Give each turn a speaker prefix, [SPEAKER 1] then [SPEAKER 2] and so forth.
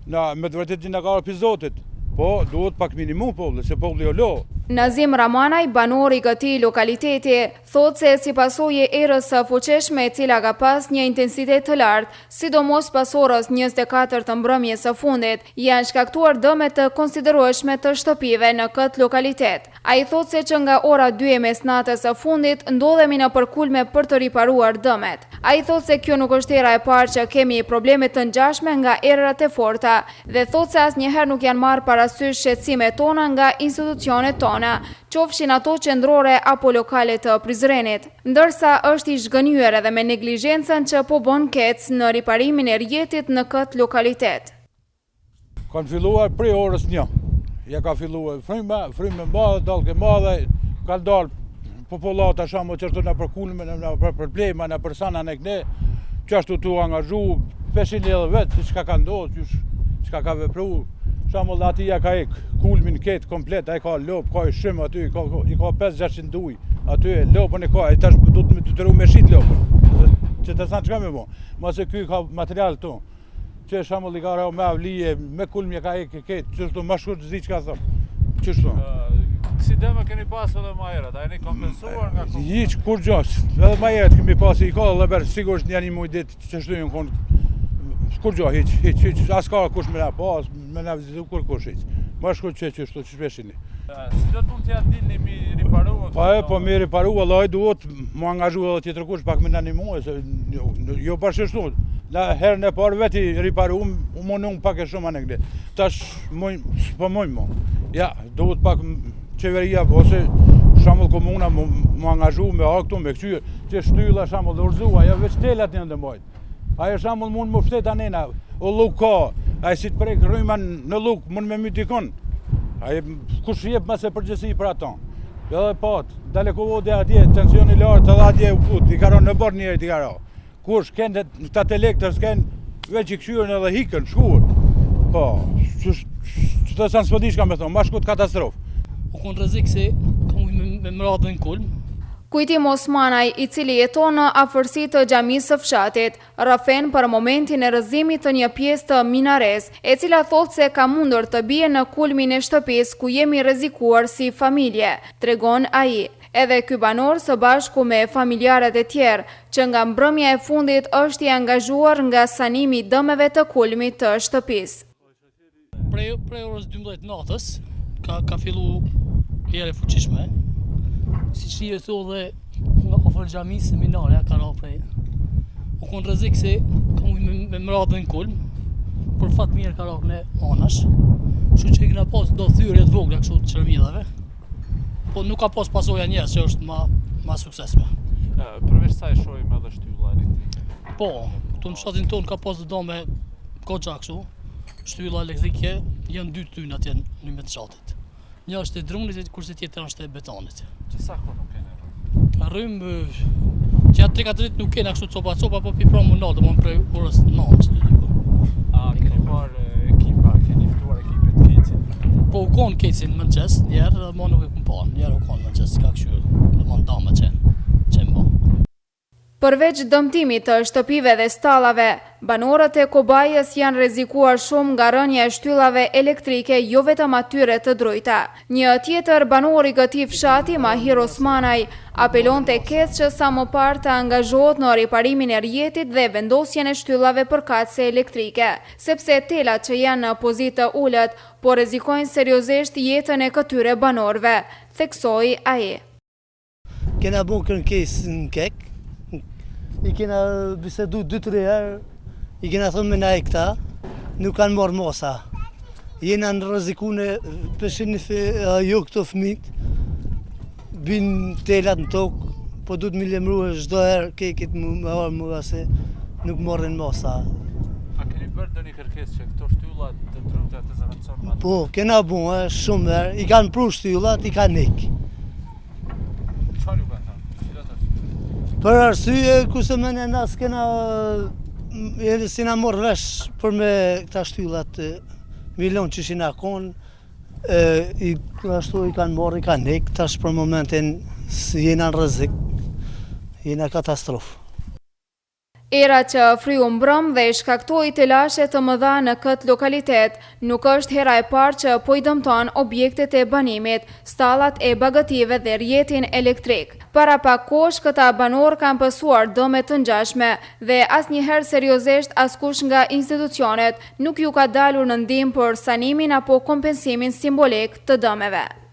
[SPEAKER 1] me të vërtetë nga ka epizodet, po duhet pak minimum populli, se populli o lo.
[SPEAKER 2] Nazim Ramanaj, banor I këtij lokaliteti, thot se si pasojë e erës së fuqishme e cila ka pas një intensitet të lartë, sidomos pas orës 24 të mbrëmjes së fundit, janë shkaktuar dëme të konsiderueshme të shtëpive në këtë lokalitet. Ai thot se që nga ora 2 e mesnatës së fundit ndodhemi në përkulme për të riparuar dëmet. Ai thot se kjo nuk është era e parë që kemi probleme të ngjashme nga erët e forta dhe thot se asnjëherë nuk janë marrë parasysh shqetësimet tona nga institucionet tona, qofshin ato qendrore apo lokale të Prizrenit, ndërsa është I zhgënjur edhe me neglizhencën që po bën kec në riparimin e rrjetit në këtë lokalitet.
[SPEAKER 1] Kanë filluar prej orës 1. Ja ka filluar frymë madhe, dalke madhe, ka dalë popullata shamo që është në përkulme, në për problema, në persana në këne, që ashtu tu angazhu, 500 edhe vetë, që ka ndodhë, që ka vepru. Shamo dhe ati ja ka kulmin ketë komplet, a I ka lopë, ka I shimë aty, I ka 5-600 duj, aty lopën e ka, I tash du të të tëru me shit lopën, që të sanë që ka me bo, ma se kuj ka material të, që shamo dhe I ka rao me avlije, me kulmi ka ketë, qështu ma shkur të zi që ka thëmë, qështu.
[SPEAKER 3] Si deme keni pasë edhe ma erët, a jeni kompensuar nga këtë?
[SPEAKER 1] Hiq, kur gjosh, edhe ma erët kemi pasë I ka dhe berë, sigurisht një një muj ditë qështu një konë, kur gjo, hiq, as ka kush me na pas, me na vizitu kur kush hiq. Ma shku që qështu, që shpeshini.
[SPEAKER 3] Si do të mund t'ja dilni mi riparua?
[SPEAKER 1] Po mi riparua, dhe ai duhet mu angazhu edhe tjetër kush pak me në animue, se jo përshështu. Herën e parë veti riparu, u monun pak e shumë anë këtë. Tash, s'po mojnë mo. Ja, duhet pak qeveria, ose shambull komuna mu angazhu me aktu, me këqyr, që shtylla shambull dhe urzua, ja veç telat një ndëmbajt. Ajo shambull mund më fshet anena, o luk ka, ajo si të prek rryman në luk, mund me mytikon. Ajo kush jep mëse përgjësi për ato. Edhe pat, dale kovode atje, tensioni lartë, edhe atje u put, I karo në bërë njerit I karo. Kush kënë të elektrë, s'kenë veç I këshyrën edhe hikën, shkuër. Po, që të sanë s'pëdi shka me thonë, ma shkut katastrofë.
[SPEAKER 4] U konë rrezik se kam me mradhe në kulm.
[SPEAKER 2] Kujtim Osmanaj, I cili jeton në afërsi të xhamisë së fshatit, rrëfen për momentin e rrëzimit të një pjesë të minares, e cila thotë se ka mundur të bie në kulmin e shtëpisë ku jemi rrezikuar si familje, tregon ai. Edhe ky banor së bashku me familjarët e tjerë, që nga mbrëmja e fundit është I angazhuar nga sanimi I dëmeve të kulmit të shtëpisë.
[SPEAKER 4] Prej orës 12 natës ka fillu erë e fuqishme. Si që një thua dhe nga ofër xhamisë seminare, ka ra prej. U konë rrezik se kam me mradhe në kulm, për fat mirë ka ra në anash, që I kena pas do thyrje të vogla kështu të qërmidhave, po nuk ka pas pasoja njerës që është ma suksesme.
[SPEAKER 3] Përveç saj shohim edhe shtylla elektrike.
[SPEAKER 4] Po, këtu në fshatin tonë ka pas do me koqa kështu, shtylla elektrike, janë 2 tynë atje në me të shatit. Një është e drunit, kurse tjetër është e betonit.
[SPEAKER 3] Që sa ko nuk kene?
[SPEAKER 4] Rrymë, që atë 3-4 nuk kena kështu copa, po pi promu në, dhe më prej orës 9 që të diku.
[SPEAKER 3] A, keni parë ekipa, keni ftuar ekipet kecin?
[SPEAKER 4] Po u konë kecin më në qesë, njerë, dhe më nuk e këmë parë, njerë u konë më në qesë, ka këshyrë, dhe më në dama qenë bo.
[SPEAKER 2] Përveç dëmtimit të shtëpive dhe stallave, banorët e Kobajës janë rrezikuar shumë nga rënja e shtyllave elektrike jo vetëm atyre të drujta. Një tjetër banor I këtij fshati, Mahir Osmanaj, apelonte keq që sa më parë të angazhohet në riparimin e rrjetit dhe vendosjen e shtyllave përkatëse elektrike, sepse telat që janë në pozitë të ulët po rrezikojnë seriozisht jetën e këtyre banorëve, theksoi ai.
[SPEAKER 5] Kena bon kërkesë në kek. I kena bisedu 2-3 herë, I kena thënë me na e këta, nuk kanë marrë mosa. Jena në rreziku në peshin jo këto fëmit, bin telat në tokë, po du të mi lemruhe çdo herë kekit më marrë mua se nuk marrin mosa.
[SPEAKER 3] A keni bërë do një kërkesë që këto shtyllat të drunta të zëvendëson më?
[SPEAKER 5] Po, kena bu, shumë herë, I kanë pru shtyllat, I kanë ik.
[SPEAKER 3] Çfarë ju kanë thënë?
[SPEAKER 5] Për arsye, kurse me në nas kena, si na morë vesh për me këta shtyllat, milion që shina konë, ashtu I kanë morë, I kanë nek, tash për momentin jena në rrezik, jena katastrofë.
[SPEAKER 2] Era që fryu mbrëm dhe shkaktoi telashe të mëdha në këtë lokalitet, nuk është hera e parë që po i dëmton objektet e banimit, stallat e bagëtive dhe rrjetin elektrik. Para pak kohësh këta banor kanë pësuar dëme të ngjashme dhe asnjëherë seriozisht askush nga institucionet nuk ju ka dalur në ndihmë për sanimin apo kompensimin simbolik të dëmeve.